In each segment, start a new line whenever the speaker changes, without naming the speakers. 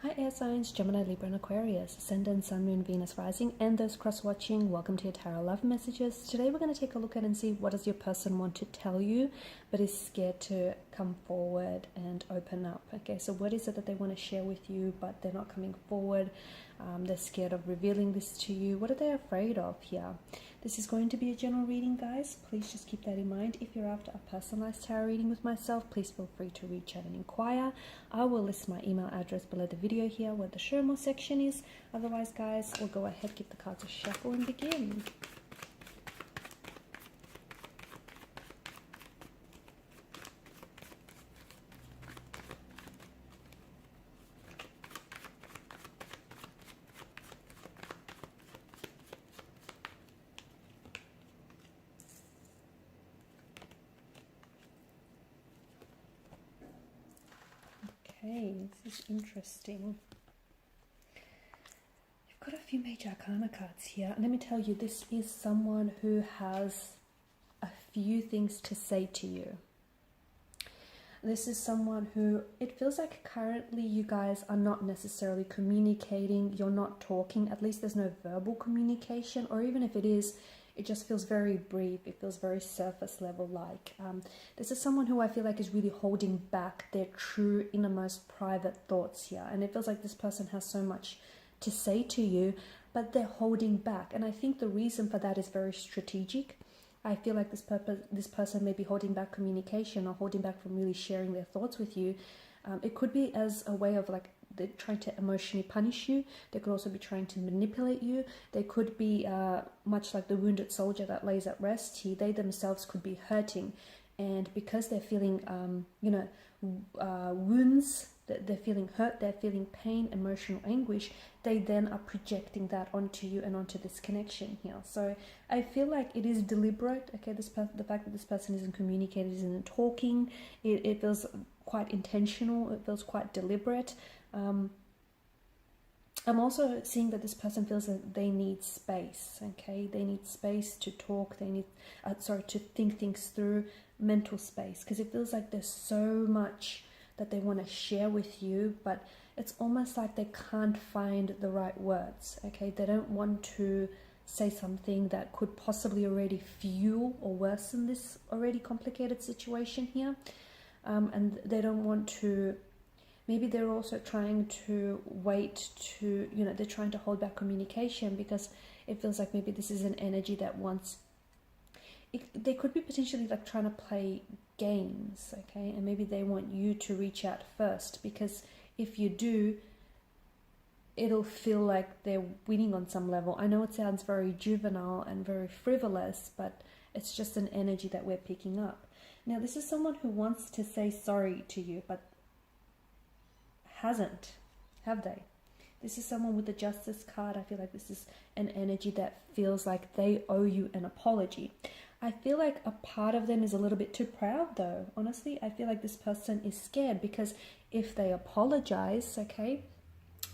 Hi air signs, Gemini, Libra and Aquarius, Ascendant, Sun, Moon, Venus rising, and those cross-watching, welcome to your Tarot Love Messages. Today we're going to take a look at and see what does your person want to tell you but is scared to come forward and open up. Okay, so what is it that they want to share with you but they're not coming forward? They're scared of revealing this to you. What are they afraid of here? This is going to be a general reading, guys. Please just keep that in mind. If you're after a personalized tarot reading with myself, please feel free to reach out and inquire. I will list my email address below the video here where the show more section is. Otherwise, guys, we'll go ahead, give the cards a shuffle and begin. Okay, this is interesting. You've got a few major arcana cards here. And let me tell you, this is someone who has a few things to say to you. This is someone who, it feels like currently you guys are not necessarily communicating, you're not talking, at least there's no verbal communication, or even if it is, it just feels very brief, it feels very surface level like. This is someone who I feel like is really holding back their true innermost private thoughts here, and it feels like this person has so much to say to you, but they're holding back, and I think the reason for that is very strategic. I feel like this person may be holding back communication or holding back from really sharing their thoughts with you. It could be as a way of like they're trying to emotionally punish you. They could also be trying to manipulate you. They could be much like the wounded soldier that lays at rest here. They themselves could be hurting, and because they're feeling wounds, they're feeling hurt, they're feeling pain, emotional anguish, they then are projecting that onto you and onto this connection here. So I feel like it is deliberate. Okay, the fact that this person isn't communicating, isn't talking, it feels quite intentional, it feels quite deliberate. I'm also seeing that this person feels that they need space. Okay, they need space to talk, they need to think things through, mental space, because it feels like there's so much that they want to share with you, but it's almost like they can't find the right words. Okay, they don't want to say something that could possibly already fuel or worsen this already complicated situation here, and they don't want to. Maybe they're also trying to wait to, they're trying to hold back communication because it feels like maybe this is an energy that wants. They could be potentially like trying to play games, okay, and maybe they want you to reach out first, because if you do, it'll feel like they're winning on some level. I know it sounds very juvenile and very frivolous, but it's just an energy that we're picking up. Now, this is someone who wants to say sorry to you, but hasn't, have they? This is someone with the Justice card. I feel like this is an energy that feels like they owe you an apology. I feel like a part of them is a little bit too proud though. Honestly, I feel like this person is scared because if they apologize, okay,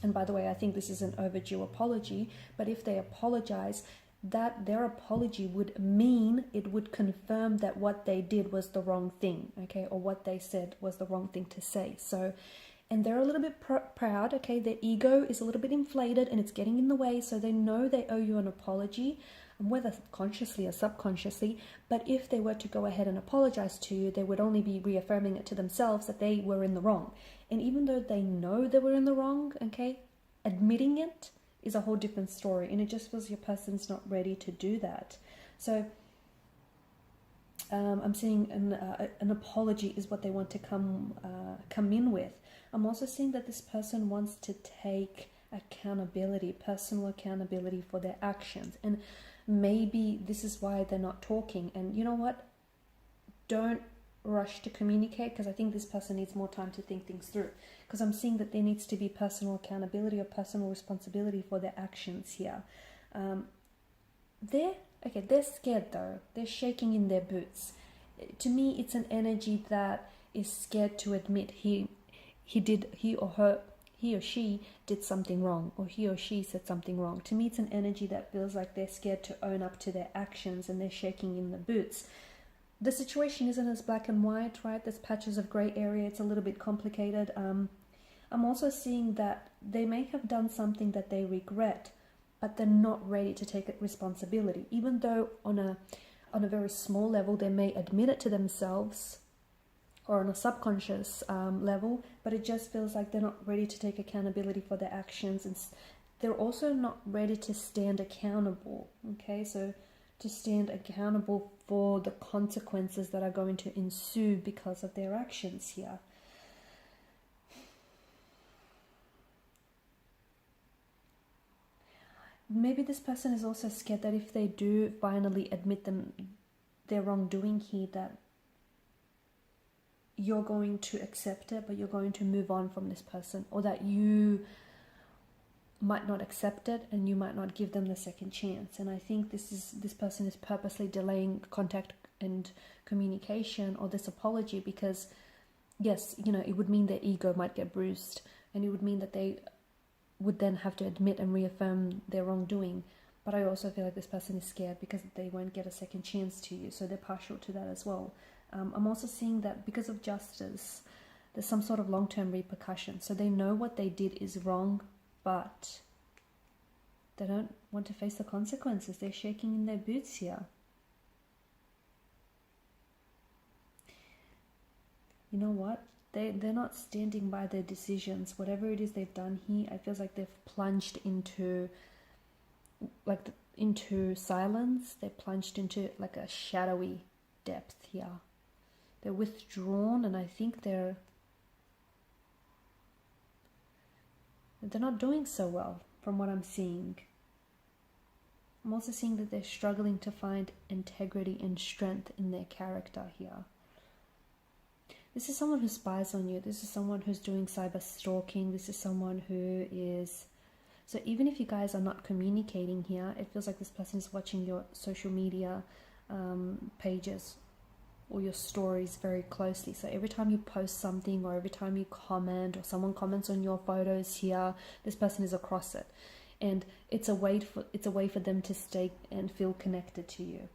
and by the way, I think this is an overdue apology, but if they apologize, that their apology would mean, it would confirm that what they did was the wrong thing, okay, or what they said was the wrong thing to say. So, and they're a little bit proud, okay, their ego is a little bit inflated and it's getting in the way, so they know they owe you an apology, whether consciously or subconsciously, but if they were to go ahead and apologize to you, they would only be reaffirming it to themselves that they were in the wrong. And even though they know they were in the wrong, okay, admitting it is a whole different story, and it just feels your person's not ready to do that. So I'm seeing an apology is what they want to come in with. I'm also seeing that this person wants to take accountability, personal accountability for their actions, and maybe this is why they're not talking. And you know what? Don't rush to communicate, because I think this person needs more time to think things through, because I'm seeing that there needs to be personal accountability or personal responsibility for their actions here. They're scared though. They're shaking in their boots. To me, it's an energy that is scared to admit he or she did something wrong, or he or she said something wrong. To me, it's an energy that feels like they're scared to own up to their actions and they're shaking in the boots. The situation isn't as black and white, right? There's patches of gray area. It's a little bit complicated. I'm also seeing that they may have done something that they regret, but they're not ready to take responsibility. Even though on a very small level they may admit it to themselves, or on a subconscious level, but it just feels like they're not ready to take accountability for their actions, and they're also not ready to stand accountable. Okay, so to stand accountable for the consequences that are going to ensue because of their actions here. Maybe this person is also scared that if they do finally admit their wrongdoing here, that you're going to accept it, but you're going to move on from this person, or that you might not accept it and you might not give them the second chance. And I think this person is purposely delaying contact and communication, or this apology, because yes, it would mean their ego might get bruised, and it would mean that they would then have to admit and reaffirm their wrongdoing. But I also feel like this person is scared because they won't get a second chance to you, so they're partial to that as well. I'm also seeing that because of justice, there's some sort of long-term repercussion. So they know what they did is wrong, but they don't want to face the consequences. They're shaking in their boots here. You know what? They're not standing by their decisions. Whatever it is they've done here, I feel like they've plunged into into silence. They plunged into like a shadowy depth here. They're withdrawn, and I think they're not doing so well from what I'm seeing. I'm also seeing that they're struggling to find integrity and strength in their character here. This is someone who spies on you. This is someone who's doing cyber stalking. This is someone who is... So even if you guys are not communicating here, it feels like this person is watching your social media pages or your stories very closely. So every time you post something, or every time you comment, or someone comments on your photos here, this person is across it. And it's a way for them to stay and feel connected to you.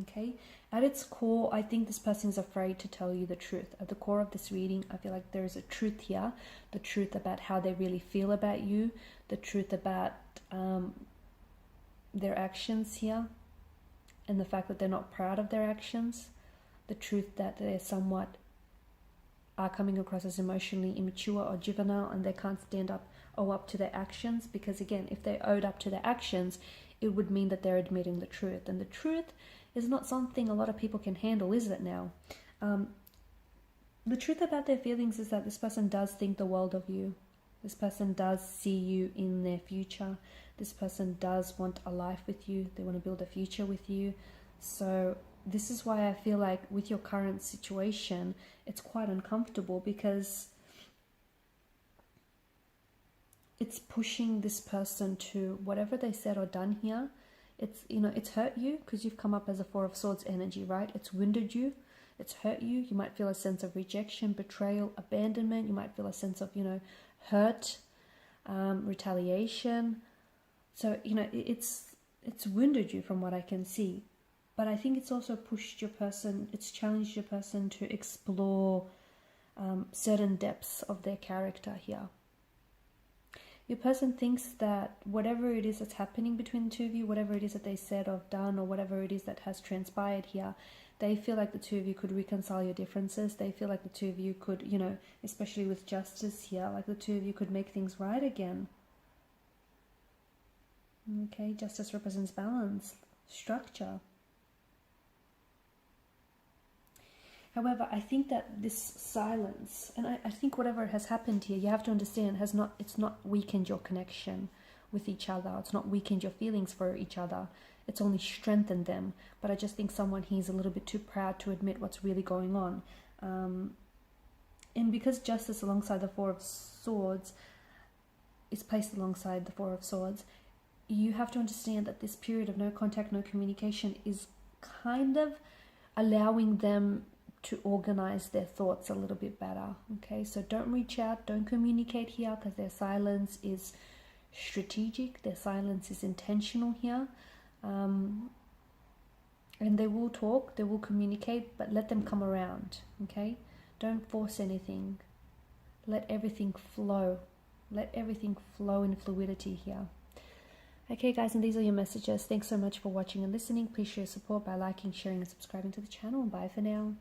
Okay, at its core, I think this person is afraid to tell you the truth. At the core of this reading, I feel like there is a truth here, the truth about how they really feel about you, the truth about their actions here, and the fact that they're not proud of their actions, the truth that they somewhat are coming across as emotionally immature or juvenile, and they can't owe up to their actions, because again, if they owed up to their actions, it would mean that they're admitting the truth, and the truth is not something a lot of people can handle, is it now? The truth about their feelings is that this person does think the world of you. This person does see you in their future. This person does want a life with you. They want to build a future with you. So this is why I feel like with your current situation, it's quite uncomfortable, because it's pushing this person to whatever they said or done here. It's hurt you, because you've come up as a Four of Swords energy, right? It's wounded you. It's hurt you. You might feel a sense of rejection, betrayal, abandonment. You might feel a sense of, hurt, retaliation. So, it's wounded you from what I can see. But I think it's also it's challenged your person to explore certain depths of their character here. Your person thinks that whatever it is that's happening between the two of you, whatever it is that they said or done, or whatever it is that has transpired here, they feel like the two of you could reconcile your differences. They feel like the two of you could, especially with justice here, like the two of you could make things right again. Okay, justice represents balance, structure. However, I think that this silence, and I think whatever has happened here, you have to understand, it's not weakened your connection with each other. It's not weakened your feelings for each other. It's only strengthened them. But I just think someone here is a little bit too proud to admit what's really going on. And because justice alongside the Four of Swords is placed alongside the Four of Swords, you have to understand that this period of no contact, no communication is kind of allowing them to organize their thoughts a little bit better. Okay, so don't reach out, don't communicate here, because their silence is strategic, their silence is intentional here. And they will talk, they will communicate, but let them come around. Okay, don't force anything. let everything flow. Let everything flow in fluidity here. Okay guys, and these are your messages. Thanks so much for watching and listening. Please show your support by liking, sharing and subscribing to the channel. Bye for now.